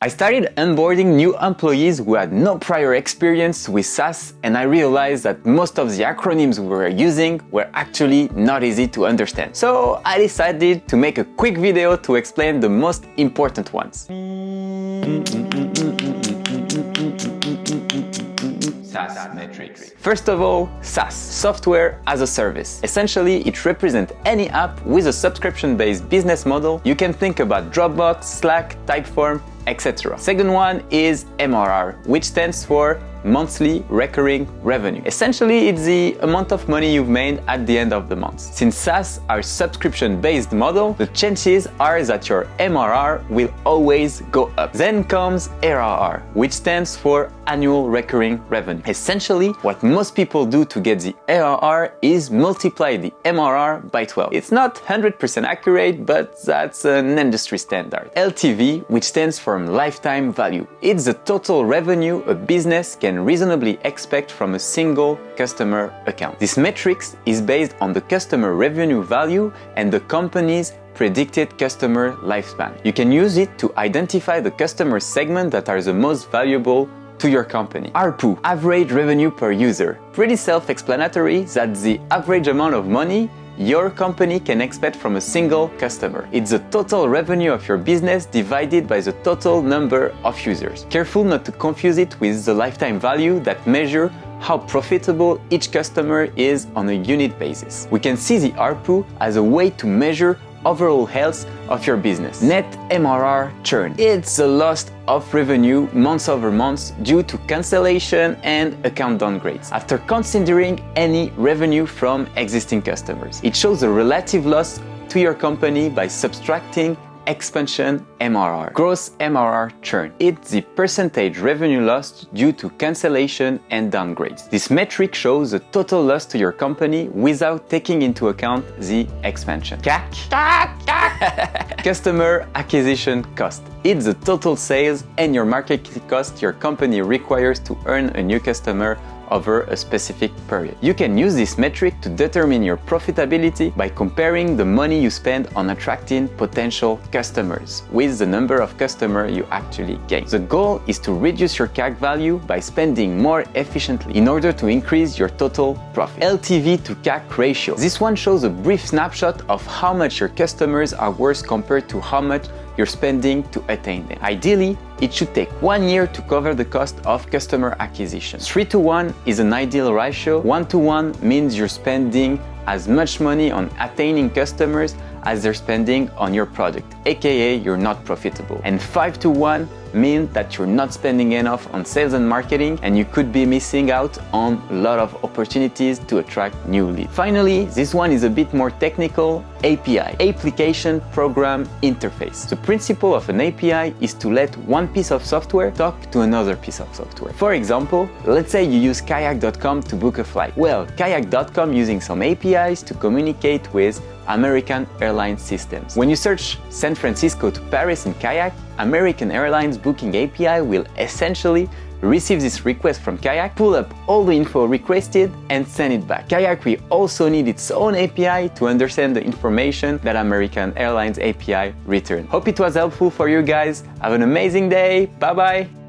I started onboarding new employees who had no prior experience with SaaS, and I realized that most of the acronyms we were using were actually not easy to understand. So I decided to make a quick video to explain the most important ones. SaaS metrics. First of all, SaaS, software as a service. Essentially, it represents any app with a subscription-based business model. You can think about Dropbox, Slack, Typeform, etc. Second one is MRR, which stands for monthly recurring revenue. Essentially, it's the amount of money you've made at the end of the month. Since SaaS are subscription-based model, the chances are that your MRR will always go up. Then comes ARR, which stands for annual recurring revenue. Essentially, what most people do to get the ARR is multiply the MRR by 12. It's not 100% accurate, but that's an industry standard. LTV, which stands for lifetime value. It's the total revenue a business can reasonably expect from a single customer account. This metric is based on the customer revenue value and the company's predicted customer lifespan. You can use it to identify the customer segment that are the most valuable to your company. ARPU, average revenue per user. Pretty self-explanatory, that's the average amount of money your company can expect from a single customer. It's the total revenue of your business divided by the total number of users. Careful not to confuse it with the lifetime value that measure how profitable each customer is on a unit basis. We can see the ARPU as a way to measure overall health of your business. Net MRR churn. It's the loss of revenue month over month due to cancellation and account downgrades. After considering any revenue from existing customers, it shows a relative loss to your company by subtracting expansion MRR. Gross MRR churn. It's the percentage revenue lost due to cancellation and downgrades. This metric shows the total loss to your company without taking into account the expansion. CAC. Customer acquisition cost. It's the total sales and your marketing cost your company requires to earn a new customer over a specific period. You can use this metric to determine your profitability by comparing the money you spend on attracting potential customers with the number of customers you actually gain. The goal is to reduce your CAC value by spending more efficiently in order to increase your total profit. LTV to CAC ratio. This one shows a brief snapshot of how much your customers are worth compared to how much you're spending to attain them. Ideally, it should take 1 year to cover the cost of customer acquisition. 3:1 is an ideal ratio. 1:1 means you're spending as much money on attaining customers as they're spending on your product, aka you're not profitable. And 5:1 means that you're not spending enough on sales and marketing and you could be missing out on a lot of opportunities to attract new leads. Finally, this one is a bit more technical. API, Application Program Interface. The principle of an API is to let one piece of software talk to another piece of software. For example, let's say you use kayak.com to book a flight. Well, kayak.com using some APIs to communicate with American Airlines systems. When you search San Francisco to Paris in Kayak, American Airlines booking API will essentially receive this request from Kayak, pull up all the info requested and send it back. Kayak will also need its own API to understand the information that American Airlines API returned. Hope it was helpful for you guys. Have an amazing day. Bye bye.